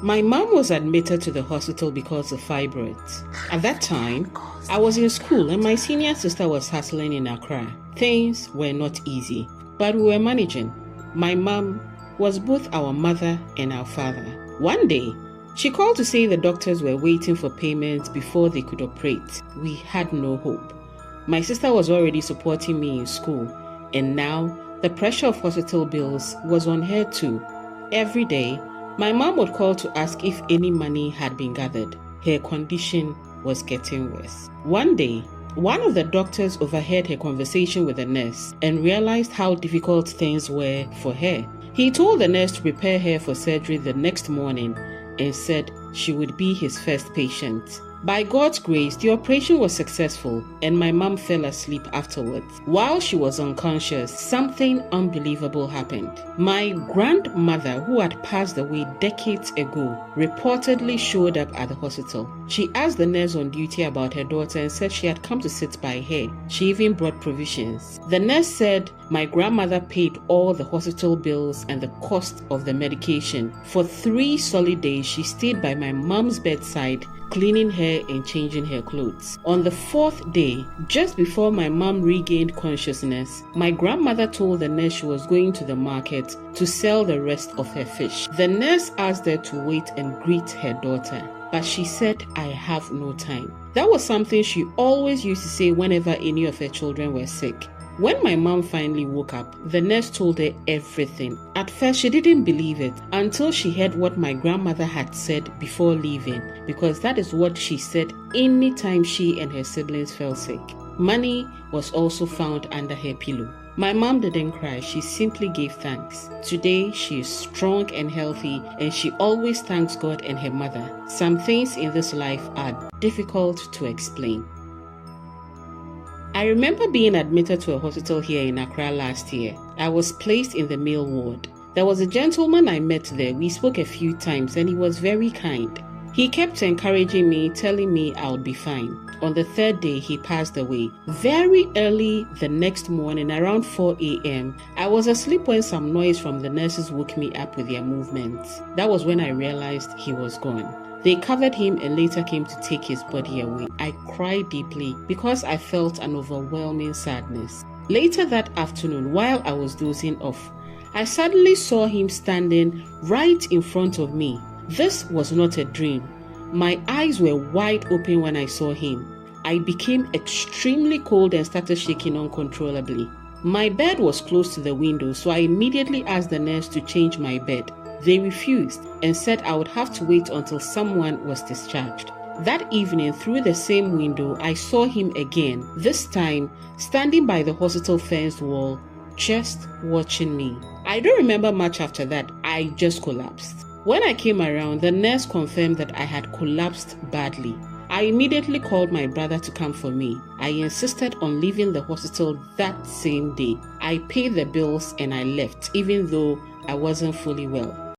My mom was admitted to the hospital because of fibroids. At that time, I was in school and my senior sister was hustling in Accra. Things were not easy, but we were managing. My mom was both our mother and our father. One day, she called to say the doctors were waiting for payments before they could operate. We had no hope. My sister was already supporting me in school, and now the pressure of hospital bills was on her too. Every day, my mom would call to ask if any money had been gathered. Her condition was getting worse. One day, one of the doctors overheard her conversation with the nurse and realized how difficult things were for her. He told the nurse to prepare her for surgery the next morning and said she would be his first patient. By God's grace, the operation was successful and my mom fell asleep afterwards. While she was unconscious, something unbelievable happened. My grandmother, who had passed away decades ago, reportedly showed up at the hospital. She asked the nurse on duty about her daughter and said she had come to sit by her. She even brought provisions. The nurse said my grandmother paid all the hospital bills and the cost of the medication. For 3 solid days, she stayed by my mom's bedside, cleaning her and changing her clothes. On the 4th day, just before my mom regained consciousness, my grandmother told the nurse she was going to the market to sell the rest of her fish. The nurse asked her to wait and greet her daughter, but she said, "I have no time." That was something she always used to say whenever any of her children were sick. When my mom finally woke up, the nurse told her everything. At first, she didn't believe it until she heard what my grandmother had said before leaving, because that is what she said anytime she and her siblings fell sick. Money was also found under her pillow. My mom didn't cry, she simply gave thanks. Today, she is strong and healthy, and she always thanks God and her mother. Some things in this life are difficult to explain. I remember being admitted to a hospital here in Accra last year. I was placed in the male ward. There was a gentleman I met there. We spoke a few times and he was very kind. He kept encouraging me, telling me I would be fine. On the 3rd day, he passed away. Very early the next morning, around 4 a.m., I was asleep when some noise from the nurses woke me up with their movements. That was when I realized he was gone. They covered him and later came to take his body away. I cried deeply because I felt an overwhelming sadness. Later that afternoon, while I was dozing off, I suddenly saw him standing right in front of me. This was not a dream. My eyes were wide open when I saw him. I became extremely cold and started shaking uncontrollably. My bed was close to the window, so I immediately asked the nurse to change my bed. They refused and said I would have to wait until someone was discharged. That evening, through the same window, I saw him again, this time standing by the hospital fenced wall, just watching me. I don't remember much after that. I just collapsed. When I came around, the nurse confirmed that I had collapsed badly. I immediately called my brother to come for me. I insisted on leaving the hospital that same day. I paid the bills and I left, even though I wasn't fully well.